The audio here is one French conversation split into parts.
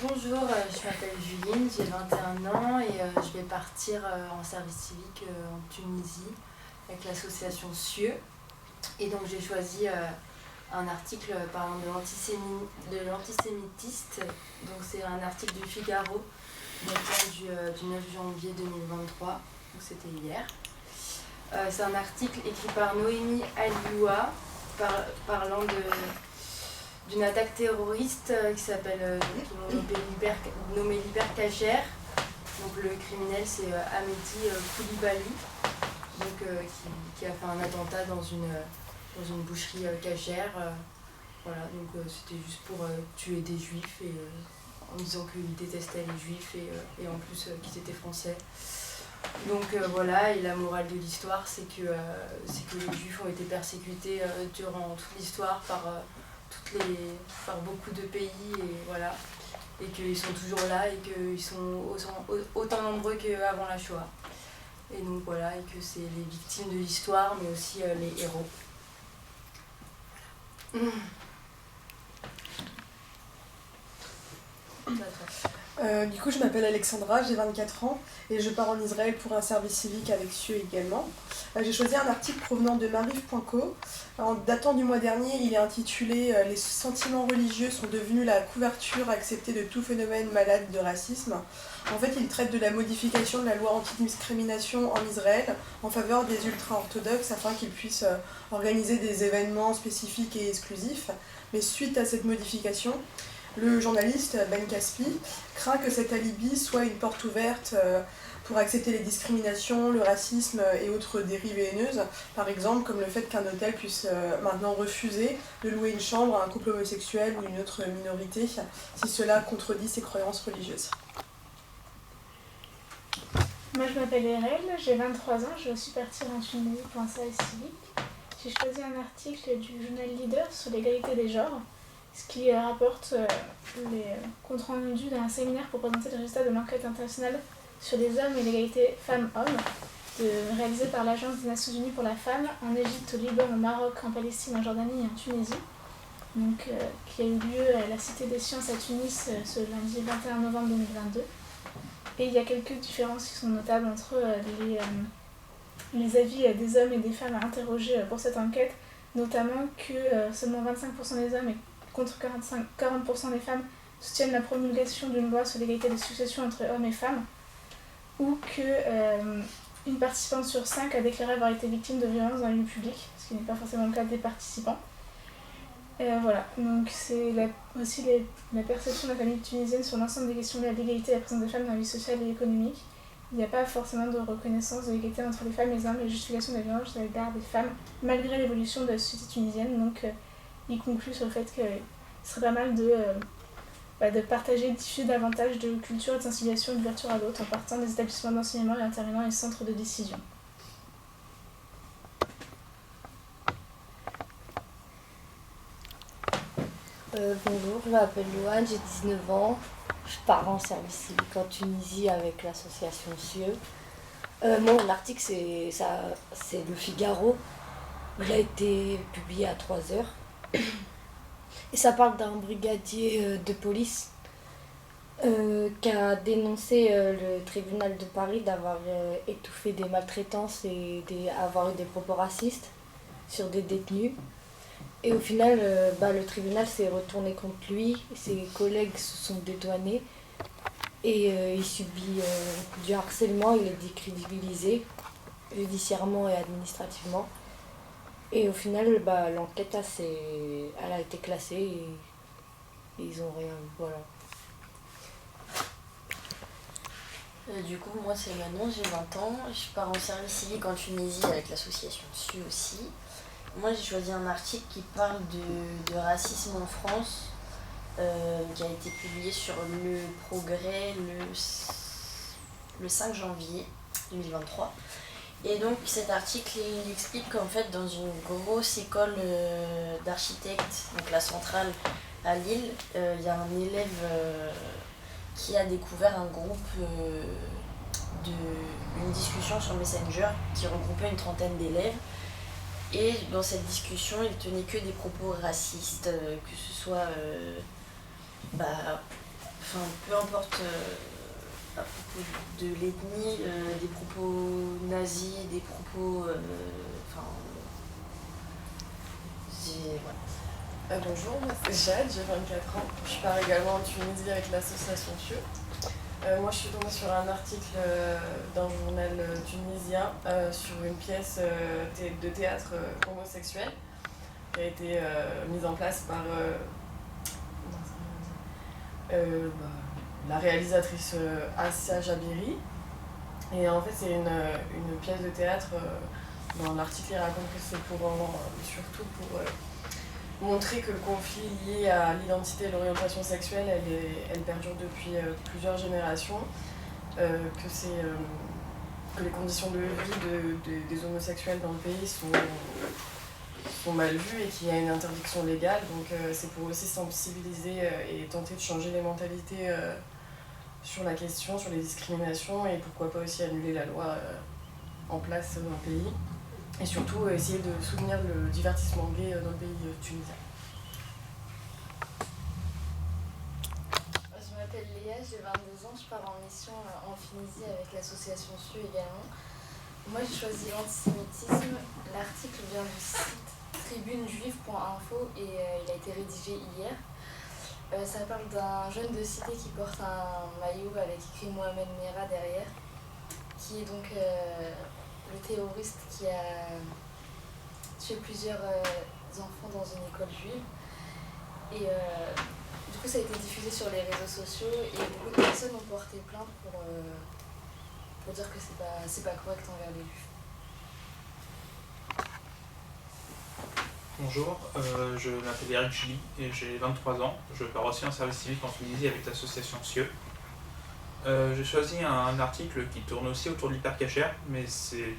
Bonjour, je m'appelle Juline, j'ai 21 ans et je vais partir en service civique en Tunisie avec l'association CIeux. Et donc j'ai choisi un article parlant de l'antisémitiste. Donc c'est un article du Figaro datant du 9 janvier 2023, donc c'était hier. C'est un article écrit par Noémie Alioua parlant d'une attaque terroriste qui s'appelle nommée l'Hypercacher. Donc le criminel c'est Hamedi Koulibaly, donc, qui a fait un attentat dans une boucherie cachère. Voilà, donc c'était juste pour tuer des juifs et en disant qu'il détestait les juifs et en plus qu'ils étaient français. Donc voilà, et la morale de l'histoire c'est que les juifs ont été persécutés durant toute l'histoire par beaucoup de pays, et voilà, et qu'ils sont toujours là et qu'ils sont autant nombreux qu'avant la Shoah. Et donc voilà, et que c'est les victimes de l'histoire mais aussi les héros. Du coup, je m'appelle Alexandra, j'ai 24 ans et je pars en Israël pour un service civique avec CIeux également. J'ai choisi un article provenant de Mariv.co. En datant du mois dernier, il est intitulé « Les sentiments religieux sont devenus la couverture acceptée de tout phénomène malade de racisme ». En fait, il traite de la modification de la loi anti-discrimination en Israël en faveur des ultra-orthodoxes afin qu'ils puissent organiser des événements spécifiques et exclusifs. Mais suite à cette modification, le journaliste Ben Caspi craint que cet alibi soit une porte ouverte pour accepter les discriminations, le racisme et autres dérives haineuses, par exemple comme le fait qu'un hôtel puisse maintenant refuser de louer une chambre à un couple homosexuel ou une autre minorité si cela contredit ses croyances religieuses. Moi je m'appelle Erel, j'ai 23 ans, je suis partie en Tunisie pour un service civique. J'ai choisi un article du journal Leader sur l'égalité des genres, ce qui rapporte les comptes rendus d'un séminaire pour présenter les résultats de l'enquête internationale sur les hommes et l'égalité femmes-hommes, réalisée par l'Agence des Nations Unies pour la femme en Égypte, au Liban, au Maroc, en Palestine, en Jordanie et en Tunisie, donc, qui a eu lieu à la Cité des Sciences à Tunis ce lundi 21 novembre 2022. Et il y a quelques différences qui sont notables entre les avis des hommes et des femmes à interroger pour cette enquête, notamment que seulement 25% des hommes et contre 40% des femmes soutiennent la promulgation d'une loi sur l'égalité de succession entre hommes et femmes, ou qu'une participante sur 5 a déclaré avoir été victime de violences dans le lieu public, ce qui n'est pas forcément le cas des participants. Voilà, donc c'est aussi la perception de la famille tunisienne sur l'ensemble des questions de l'égalité et la présence des femmes dans la vie sociale et économique. Il n'y a pas forcément de reconnaissance de l'égalité entre les femmes et les hommes et justification de la violence à l'égard des femmes, malgré l'évolution de la société tunisienne. Donc il conclut sur le fait qu'il serait pas mal de partager et de diffuser davantage de culture, de sensibilisation et d'ouverture à l'autre en partant des établissements d'enseignement et intervenant les centres de décision. Bonjour, je m'appelle Louane, j'ai 19 ans. Je pars en service civique en Tunisie avec l'association CIeux. Mon article, c'est le Figaro. Il a été publié à 3h. Et ça parle d'un brigadier de police qui a dénoncé le tribunal de Paris d'avoir étouffé des maltraitances et avoir eu des propos racistes sur des détenus. Et au final, le tribunal s'est retourné contre lui, ses collègues se sont dédouanés et il subit du harcèlement, il est décrédibilisé judiciairement et administrativement. Et au final, l'enquête elle a été classée et ils ont rien. Voilà. Du coup, moi c'est Manon, j'ai 20 ans, je pars en service civique en Tunisie avec l'association CIeux aussi. Moi j'ai choisi un article qui parle de racisme en France, qui a été publié sur Le Progrès le 5 janvier 2023. Et donc cet article il explique qu'en fait dans une grosse école d'architectes, donc la centrale à Lille, il y a un élève qui a découvert un groupe une discussion sur Messenger qui regroupait une trentaine d'élèves. Et dans cette discussion, il tenait que des propos racistes, que ce soit enfin, peu importe à propos de l'ethnie, des propos nazis, des propos. Enfin. Bonjour, moi c'est Jade, j'ai 24 ans. Je pars également en Tunisie avec l'association Thieu. Moi je suis tombée sur un article d'un journal tunisien sur une pièce de théâtre homosexuel qui a été mise en place par la réalisatrice Assia Jabiri. Et en fait c'est une pièce de théâtre, dans l'article il raconte que c'est surtout pour montrer que le conflit lié à l'identité et l'orientation sexuelle, elle perdure depuis plusieurs générations, que les conditions de vie des homosexuels dans le pays sont mal vues et qu'il y a une interdiction légale. Donc c'est pour aussi sensibiliser et tenter de changer les mentalités sur la question, sur les discriminations, et pourquoi pas aussi annuler la loi en place dans le pays. Et surtout essayer de soutenir le divertissement gay dans le pays tunisien. Je m'appelle Léa, j'ai 22 ans, je pars en mission en Tunisie avec l'association SU également. Moi j'ai choisi l'antisémitisme. L'article vient du site tribunejuive.info et il a été rédigé hier. Ça parle d'un jeune de cité qui porte un maillot avec écrit Mohamed Merah derrière, qui est donc le terroriste qui a tué plusieurs enfants dans une école juive. Et du coup ça a été diffusé sur les réseaux sociaux et beaucoup de personnes ont porté plainte pour dire que c'est pas correct envers les juifs. Bonjour, je m'appelle Eric Julie et j'ai 23 ans. Je pars aussi en service civique en Tunisie avec l'association SIEU. J'ai choisi un article qui tourne aussi autour de l'hypercachère, mais c'est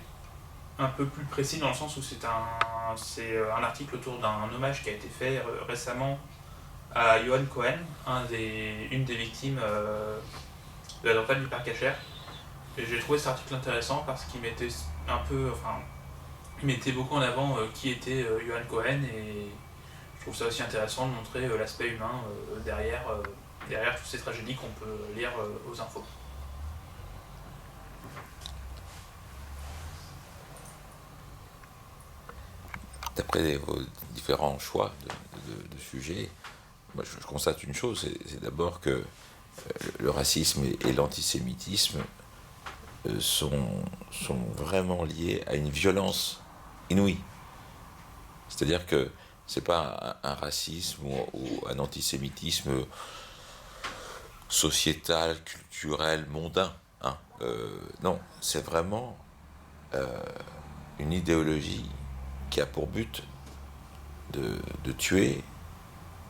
un peu plus précis dans le sens où c'est un article autour d'un hommage qui a été fait récemment à Yohan Cohen, une des victimes de l'attentat de l'hypercachère. Et j'ai trouvé cet article intéressant parce qu'il mettait il mettait beaucoup en avant qui était Yohan Cohen, et je trouve ça aussi intéressant de montrer l'aspect humain derrière toutes ces tragédies qu'on peut lire aux infos. D'après vos différents choix de sujets, moi je constate une chose, c'est d'abord que le racisme et l'antisémitisme sont vraiment liés à une violence inouïe. C'est-à-dire que c'est pas un racisme ou un antisémitisme sociétal, culturel, mondain. Hein. Non, c'est vraiment une idéologie qui a pour but de tuer,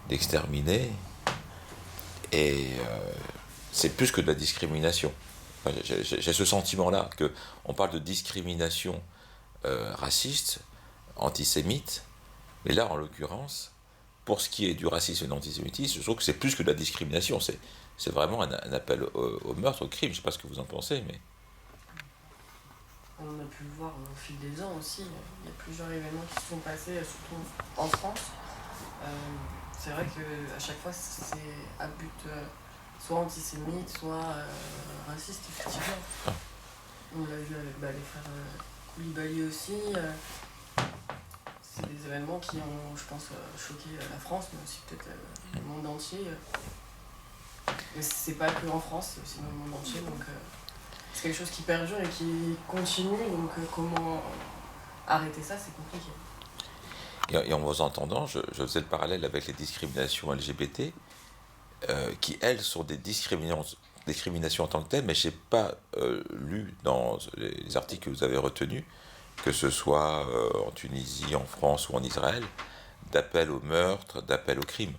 d'exterminer, et c'est plus que de la discrimination. Enfin, j'ai ce sentiment-là qu'on parle de discrimination raciste, antisémite, mais là, en l'occurrence, pour ce qui est du racisme et de l'antisémitisme, je trouve que c'est plus que de la discrimination, c'est vraiment un appel au meurtre, au crime. Je ne sais pas ce que vous en pensez, mais... On a pu le voir au fil des ans aussi, il y a plusieurs événements qui se sont passés, surtout en France. C'est vrai qu'à chaque fois, c'est à but soit antisémite, soit raciste, effectivement. On l'a vu avec les frères Koulibaly aussi. C'est des événements qui ont, je pense, choqué la France, mais aussi peut-être le monde entier. Mais c'est pas que en France, c'est aussi dans le monde entier. Donc, c'est quelque chose qui perdure et qui continue, donc comment arrêter ça, c'est compliqué. Et en vous entendant, je faisais le parallèle avec les discriminations LGBT, qui elles sont des discriminations en tant que telles, mais je n'ai pas lu dans les articles que vous avez retenus, que ce soit en Tunisie, en France ou en Israël, d'appel au meurtre, d'appel au crime.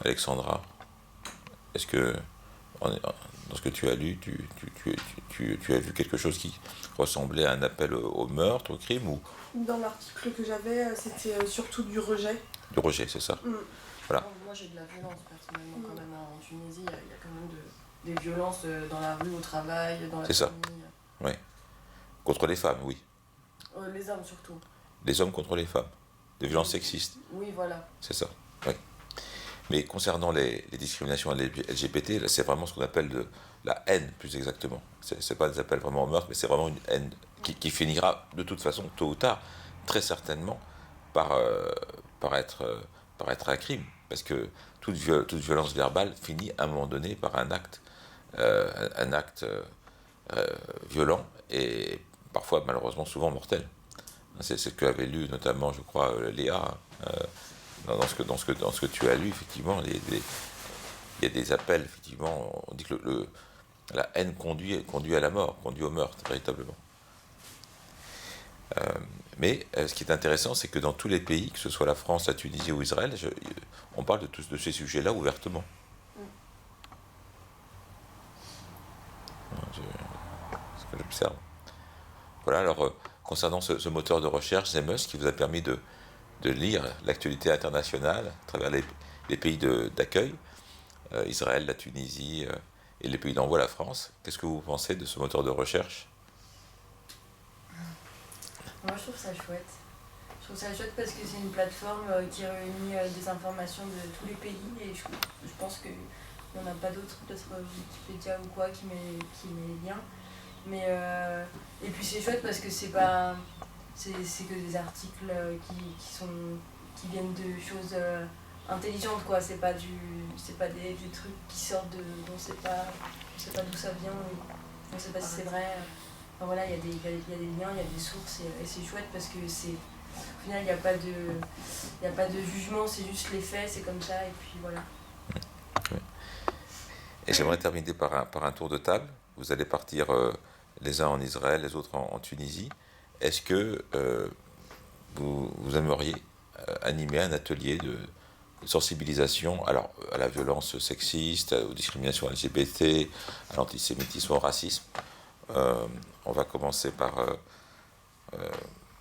Alexandra, est-ce que, dans ce que tu as lu, tu as vu quelque chose qui ressemblait à un appel au meurtre, au crime ou... Dans l'article que j'avais, c'était surtout du rejet. Du rejet, c'est ça. Voilà. Moi j'ai de la violence personnellement quand même en Tunisie, il y a quand même des violences dans la rue, au travail, dans la famille. C'est ça, oui. Contre les femmes, oui. Les hommes surtout. Les hommes contre les femmes. de violences sexistes. Oui, voilà. C'est ça, oui. Mais concernant les discriminations LGBT, là, c'est vraiment ce qu'on appelle de la haine, plus exactement. C'est pas des appels vraiment au meurtre, mais c'est vraiment une haine qui finira de toute façon, tôt ou tard, très certainement, par être un crime. Parce que toute violence verbale finit à un moment donné par un acte violent et parfois, malheureusement, souvent mortel. C'est ce que avait lu notamment, je crois, Léa, dans ce que tu as lu, effectivement. Il y a des appels, effectivement, on dit que la haine conduit à la mort, conduit au meurtre, véritablement. Mais ce qui est intéressant, c'est que dans tous les pays, que ce soit la France, la Tunisie ou Israël, on parle de ces sujets-là ouvertement. C'est ce que j'observe. Voilà, alors, concernant ce moteur de recherche, Zemus, qui vous a permis de lire l'actualité internationale à travers les pays d'accueil, Israël, la Tunisie et les pays d'envoi, la France, qu'est-ce que vous pensez de ce moteur de recherche ? Moi, je trouve ça chouette. Je trouve ça chouette parce que c'est une plateforme qui réunit des informations de tous les pays et je pense qu'il n'y en a pas d'autres Wikipédia ou quoi qui met les liens. Mais, et puis c'est chouette parce que c'est que des articles qui viennent de choses intelligentes, quoi. C'est pas des trucs qui sortent dont on sait pas d'où ça vient, on sait pas si c'est vrai. Enfin, voilà, il y a des liens, il y a des sources et c'est chouette parce que au final il n'y a pas de jugement, c'est juste les faits, c'est comme ça et puis voilà. Et j'aimerais terminer par un tour de table. Vous allez partir les uns en Israël, les autres en Tunisie. Est-ce que vous aimeriez animer un atelier de sensibilisation à la violence sexiste, aux discriminations LGBT, à l'antisémitisme, au racisme? On va commencer par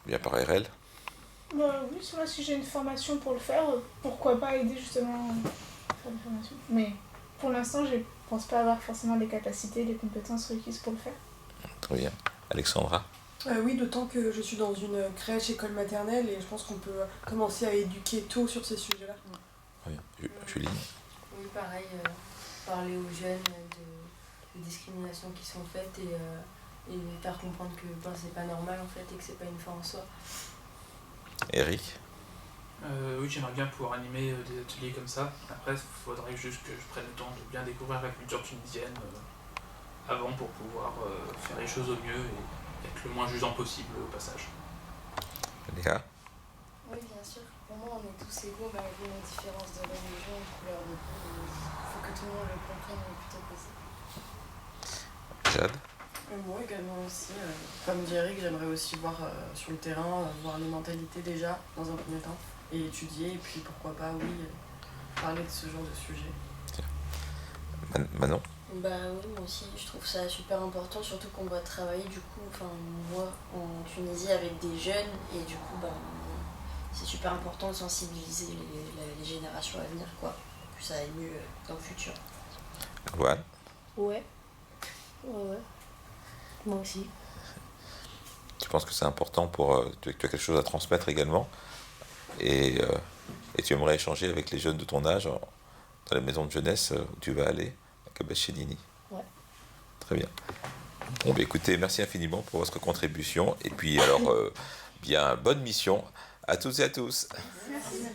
RL. Oui, c'est vrai, si j'ai une formation pour le faire, pourquoi pas aider justement à faire des formations. Mais pour l'instant, je ne pense pas avoir forcément les capacités, les compétences requises pour le faire. Très bien. Alexandra? Oui, d'autant que je suis dans une crèche, école maternelle, et je pense qu'on peut commencer à éduquer tôt sur ces sujets-là. Oui. Julie? Oui, pareil, parler aux jeunes de discriminations qui sont faites et faire comprendre que c'est pas normal en fait et que c'est pas une fin en soi. Eric? Oui, j'aimerais bien pouvoir animer des ateliers comme ça. Après, il faudrait juste que je prenne le temps de bien découvrir la culture tunisienne avant pour pouvoir faire les choses au mieux et être le moins jugeant possible au passage. Léa? Oui, bien sûr. Pour moi, on est tous égaux malgré nos différences de religion, de couleur de peau. Il faut que tout le monde le comprenne le plus tôt possible. Jade? Moi également aussi, comme dit Eric, j'aimerais aussi voir sur le terrain, voir les mentalités déjà dans un premier temps et étudier et puis pourquoi pas, parler de ce genre de sujet. Manon? Bah oui, moi aussi, je trouve ça super important, surtout qu'on va travailler du coup, moi en Tunisie avec des jeunes et du coup, c'est super important de sensibiliser les générations à venir, quoi, que ça aille mieux dans le futur. Louane? Ouais. Moi aussi. Tu penses que c'est important tu as quelque chose à transmettre également et tu aimerais échanger avec les jeunes de ton âge dans les maisons de jeunesse où tu vas aller à Kabachedini? Ouais. Très bien. Bon, écoutez, merci infiniment pour votre contribution et puis alors, bien bonne mission à toutes et à tous. Merci.